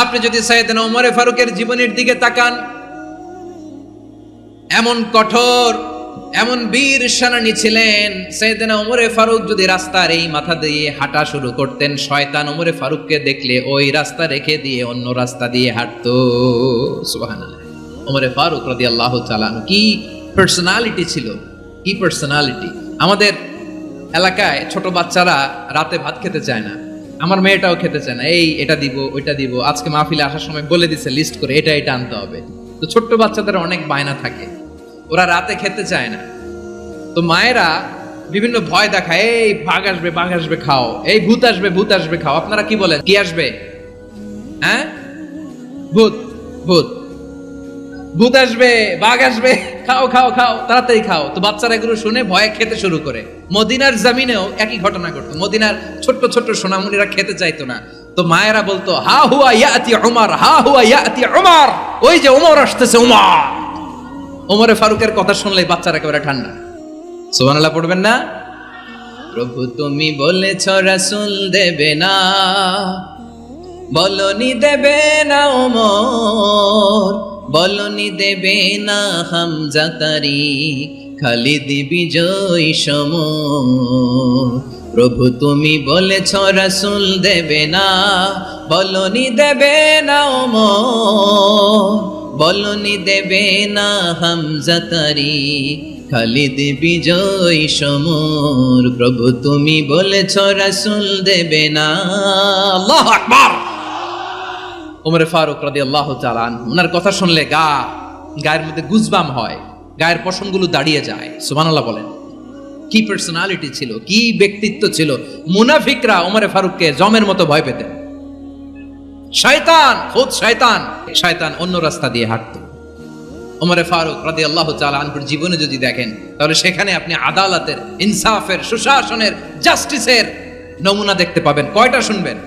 আপনি যদি সাইয়েদনা ওমর ফারুকের জীবনের দিকে তাকান, এমন কঠোর, এমন বীর সেনানী ছিলেন। সাইয়েদনা ওমর ফারুক যদি রাস্তার এই মাথা দিয়ে হাঁটা শুরু করতেন, শয়তান ওমর ফারুককে দেখলে ওই রাস্তা রেখে দিয়ে অন্য রাস্তা দিয়ে হাঁটতো। সুবহানাল্লাহ। ওমর ফারুক রাদিয়াল্লাহু তাআলা কি পার্সোনালিটি ছিল, কি পার্সোনালিটি। আমাদের এলাকায় ছোট বাচ্চারা রাতে ভাত খেতে চায় না, আমার মেয়েটাও খেতে চায় না। এই এটা দিব ওইটা দিব, আজকে মাহফিলে আসার সময় বলে দিছে লিস্ট করে এটা এটা আনতে হবে। তো ছোট্ট বাচ্চাদের অনেক বায়না থাকে, ওরা রাতে খেতে চায় না। তো মায়েরা বিভিন্ন ভয় দেখায়, এই বাঘ আসবে খাও, এই ভূত আসবে খাও। আপনারা কি বলেন, কি আসবে? হ্যাঁ, ভূত ভূত ভূত আসবে, বাঘ আসবে, খাও খাও খাও, তাড়াতাড়ি খাও। তো বাচ্চারা এগুলো শুনে ভয়ে খেতে শুরু করে। মদিনার জমিনেও একই ঘটনা ঘটতো। মদিনার ছোট্ট ছোট্ট সোনামণিরা খেতে চাইতো না। তো মায়েরা বলতো, হা হুয়া ইয়াতি উমর, হা হুয়া ইয়াতি উমর, ওই যে উমর আসতেছে, উমর। ওমরে ফারুকের কথা শুনলেই বাচ্চারা একেবারে ঠান্ডা। সুবহানাল্লাহ পড়বেন না? প্রভু তুমি বলেছ রাসূল দেবে না, বলনি দেবে না ওমর, বলনি দেবে না হামজা তারিক, খালিদ বিজয় সমর। প্রভু তুমি বলেছ রাসূল দেবে না, বলনি দেবে না ওমর, বলনি দেবে না হামজা তারিক, খালিদ বিজয় সমর। প্রভু তুমি বলেছ রাসূল দেবে না। আল্লাহু আকবার। ওমর ফারুক রাদিয়াল্লাহু তাআলা আনহু, ওনার কথা শুনলে গায়ের মধ্যে গুজবাম হয়, গায়ের পশমগুলো দাঁড়িয়ে যায়। সুবহানাল্লাহ বলেন। কি পার্সোনালিটি ছিল, কি ব্যক্তিত্ব ছিল। মুনাফিকরা ওমর ফারুককে জমের মতো ভয় পেতেন। শয়তান, খুদ শয়তান অন্য রাস্তা দিয়ে হাঁটতো। ওমর ফারুক রাদিয়াল্লাহু তাআলা আনহুর জীবনে যদি দেখেন, তাহলে সেখানে আপনি আদালতের, ইনসাফের, সুশাসনের, জাস্টিসের নমুনা দেখতে পাবেন। কয়টা শুনবেন?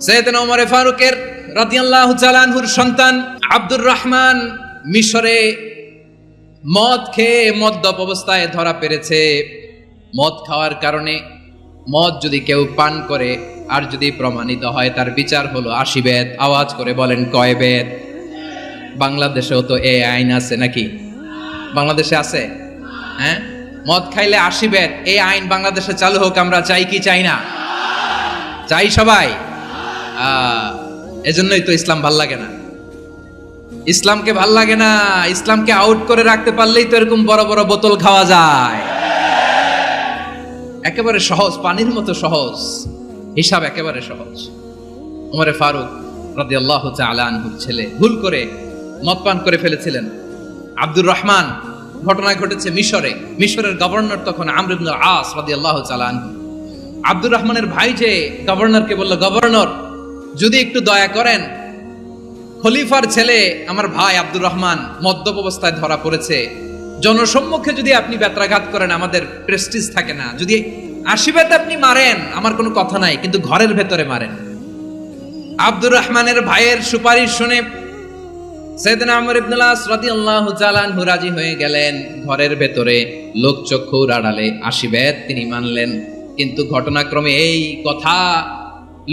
সাইয়েদনা ওমর ফারুকের রাদিয়াল্লাহু তাআলা আনহুর সন্তান আব্দুর রহমান মিশরে মদ খেয়ে মদ্যপ অবস্থায় ধরা পড়েছে। মদ খাওয়ার কারণে, মদ যদি কেউ পান করে আর যদি প্রমাণিত হয়, তার বিচার হলো 80 বেত। আওয়াজ করে বলেন কয় বেত? বাংলাদেশেও তো এই আইন আছে নাকি? বাংলাদেশে আছে? হ্যাঁ, মদ খাইলে 80 বেত, এই আইন বাংলাদেশে চালু হোক। আমরা চাই কি চাই না? চাই সবাই। এজন্যই তো ইসলাম ভাল লাগে না। ইসলামকে ভাল লাগে না। ইসলামকে আউট করে রাখতে পারলেই তো এরকম বড় বড় বোতল খাওয়া যায়। একেবারে সহজ, পানির মতো সহজ হিসাব, একেবারে সহজ। ওমর ফারুক রাদিয়াল্লাহু তাআলা আনহুর ছেলে ভুল করে মদ পান করে ফেলেছিলেন। আব্দুর রহমান, ঘটনা ঘটেছে মিশরে। মিশরের গভর্নর তখন আমর ইবনে আস রাদিয়াল্লাহু তাআলা আনহু। আব্দুর রহমানের ভাই যে গভর্নরকে বলল, গভর্নর যদি একটু দয়া করেন, খলিফার ছেলে আমার ভাই আব্দুর রহমান মদ্যপ অবস্থায় ধরা পড়েছে, জনসম্মুখে যদি আপনি ব্যত্রাঘাত করেন, আমাদের প্রেস্টিজ থাকে না। যদি 80 বেত আপনি মারেন, আমার কোনো কথা নাই, কিন্তু ঘরের ভেতরে মারেন। আব্দুর রহমানের ভাইয়ের সুপারিশ শুনে সাইয়েদনা আমর ইবনে আস রাদিয়াল্লাহু তাআলা আনহু রাজি হয়ে গেলেন। ঘরের ভেতরে লোকচক্ষুর আড়ালে 80 বেত তিনি মানলেন। কিন্তু ঘটনাক্রমে এই কথা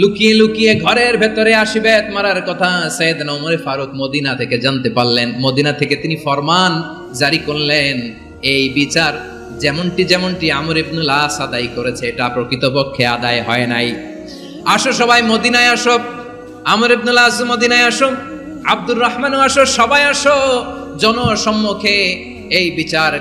লুকিয়ে লুকিয়ে ঘরের ভেতরে 80 বেত মারার কথা সাইয়েদনা ওমর ফারুক মদিনা থেকে জানতে পারলেন। মদিনা থেকে তিনি ফরমান জারি করলেন, এই বিচার যেমনটি আমর ইবনে আস আদায় করেছে, এটা প্রকৃতপক্ষে আদায় হয় নাই। আসো সবাই মদিনায় আসো, আমর ইবনে আস মদিনায় আসো, আব্দুর রহমানও আসো, সবাই আসো। জনসম্মুখে এই বিচার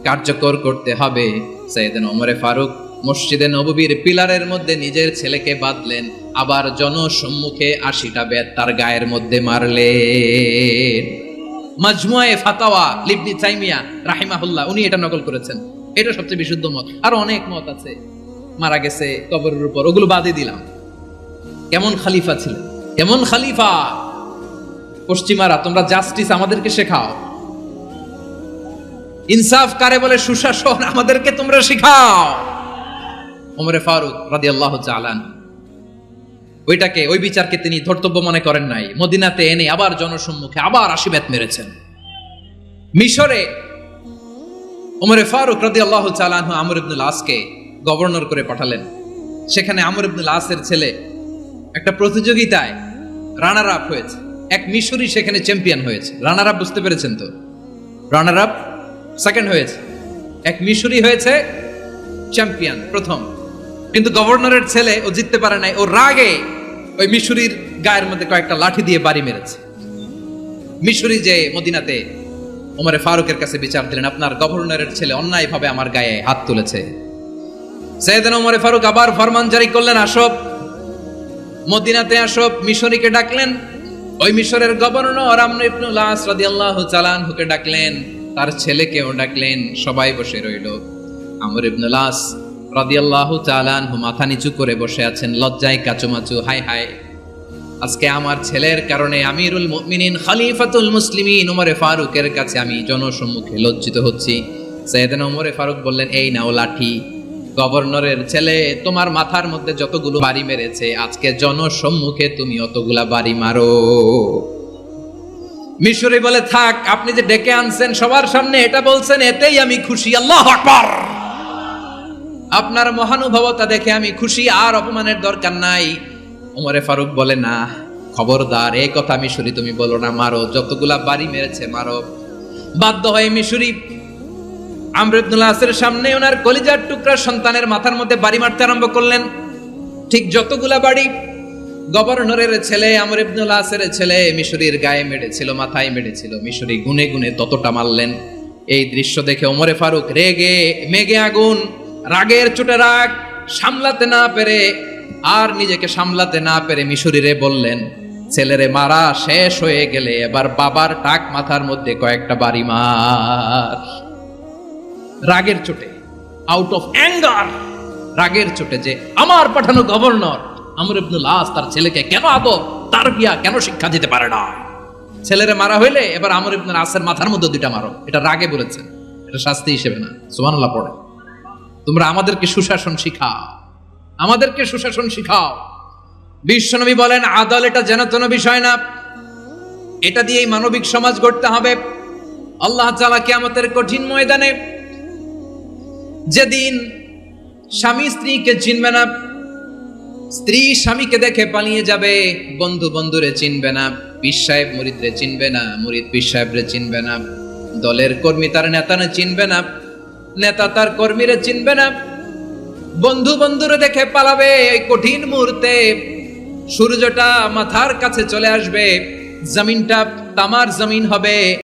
কার্যকর করতে হবে। সাইয়েদনা ওমর ফারুক মসজিদে নববীর পিলারের মধ্যে নিজের ছেলেকে বাঁধলেন, আবার জনসম্মুখে 80টা বেত তার গায়ের মধ্যে মারলেন। মাজমুয়ে ফাতাওয়া ইবনে তাইমিয়া রাহিমাহুল্লাহ উনি এটা নকল করেছেন। এটা সবচেয়ে বিশুদ্ধ মত। আর অনেক মত আছে, মারা গেছে কবরের উপর, ওগুলো বাদই দিলাম। কেমন খলিফা ছিলেন, কেমন খলিফা! পশ্চিমারা তোমরা জাস্টিস আমাদেরকে শেখাও, ইনসাফ কারে বলে, সুশাসন আমাদেরকে তোমরা শেখাও। ওমর ফারুক রাদিয়াল্লাহু তাআলা ওই বিচারকে তিনি ধর্তব্য মনে করেন নাই। মদিনাতে এনে আবার জনসম্মুখে আবার 80 বেত মেরেছেন। মিশরে ওমর ফারুক রাদিয়াল্লাহু তাআলা আনহু আমর ইবনে আসকে গভর্নর করে পাঠালেন। সেখানে আমর ইবনে আসের ছেলে একটা প্রতিযোগিতায় রানার আপ হয়েছে, এক মিশরি সেখানে চ্যাম্পিয়ন হয়েছে। রানার আপ বুঝতে পেরেছেন তো? রানার আপ সেকেন্ড হয়েছে, এক মিশরি হয়েছে চ্যাম্পিয়ন প্রথম। কিন্তু গভর্নরের ছেলে ও জিততে পারে নাই, ও রাগে ওই মিশরির গায়ের মধ্যে কয়েকটা লাঠি দিয়ে বাড়ি মেরেছে। মিশরি যে মদিনাতে ওমরে ফারুকের কাছে বিচার দিলেন, আপনার গভর্নরের ছেলে অন্যায়ভাবে আমার গায়ে হাত তুলেছে। সাইয়েদনা ওমরে ফারুক আবার ফরমান জারি করলেন, আসো মদিনাতে আসো। মিশরীকে ডাকলেন, ওই মিশরের গভর্নর আমর ইবনুল আস রাদিয়াল্লাহু তাআলা আনহুকে ডাকলেন, তার ছেলেকেও ডাকলেন। সবাই বসে রইল। আমর ইবনুল আস রাদিয়াল্লাহু তাআলা আনহু মাথা নিচু করে বসে আছেন, লজ্জায় কাচুমাচু। হায় হায়, আজকে আমার ছেলের কারণে আমিরুল মুমিনিন খলিফাতুল মুসলিমিন ওমরে ফারুকের কাছে আমি জনসম্মুখে লজ্জিত হচ্ছি। সাইয়েদনা ওমরে ফারুক বললেন, এই নাও লাঠি, গভর্নরের ছেলে তোমার মাথার মধ্যে যতগুলো বাড়ি মেরেছে, আজকে জনসম্মুখে তুমি অতগুলা বাড়ি মারো। মিশরি বলে, থাক, আপনি যে ডেকে আনছেন সবার সামনে এটা বলছেন, এতেই আমি খুশি। আল্লাহু আকবার। আপনার মহানুভবতা দেখে আমি খুশি, আর অপমানের দরকার নাই। ওমরে ফারুক বলে, না, খবরদার, এই কথা মিশরি তুমি বলো না, মারো, যতগুলা বাড়ি মেরেছে মারো। বাধ্য হয়ে মিশরি আমর ইবনুল আসের সামনে ওনার কলিজার টুকরা সন্তানের মাথার মধ্যে বাড়ি মারতে আরম্ভ করলেন। ঠিক যতগুলা বাড়ি গভর্নরের ছেলে আমর ইবনুল আসের ছেলে মিশরির গায়ে মেরেছিল, মাথায় মেরেছিল, মিশরি গুনে গুনে ততটা মারলেন। এই দৃশ্য দেখে ওমরে ফারুক রেগে মেগে আগুন, রাগের চোটে রাগ সামলাতে না পেরে, আর নিজেকে সামলাতে না পেরে মিশরিরে বললেন, ছেলেরে মারা শেষ হয়ে গেলে এবার বাবার টাক মাথার মধ্যে কয়েকটা বাড়ি মার। রাগের চোটে, আউট অফ অ্যাঙ্গার, রাগের চোটে, যে আমার পাঠানো গভর্নর আমর ইবনুল আস তার ছেলেকে কেন আদব তারবিয়া কেন শিক্ষা দিতে পারে না। ছেলেরে মারা হইলে এবার আমর ইবনুল আসের মাথার মধ্যে দুইটা মারো। এটা রাগে বলেছেন, এটা শাস্তি হিসেবে না। সুবহানাল্লাহ পড়ে। তোমরা আমাদেরকে সুশাসন শিখাও, আমাদেরকে সুশাসন শিখাও। বিশ্বনবী বলেন, আদল এটা যেন তেন বিষয় না, এটা দিয়েই মানবিক সমাজ গড়তে হবে। আল্লাহ তাআলা কিয়ামতের কঠিন ময়দানে, যেদিন স্বামী স্ত্রীকে চিনবে না, স্ত্রী স্বামীকে দেখে পালিয়ে যাবে, বন্ধু বন্ধুরে চিনবে না, পীর সাহেব মুরিদরে চিনবে না, মুরিদ পীর সাহেবরে চিনবে না, দলের কর্মী তার নেতারে চিনবে না, নেতা তার কর্মীরে চিনবে না, বন্ধু বন্ধুরে দেখে পালাবে। এই কঠিন মুহূর্তে সূর্যটা মাথার কাছে চলে আসবে, জমিনটা তামার জমিন হবে।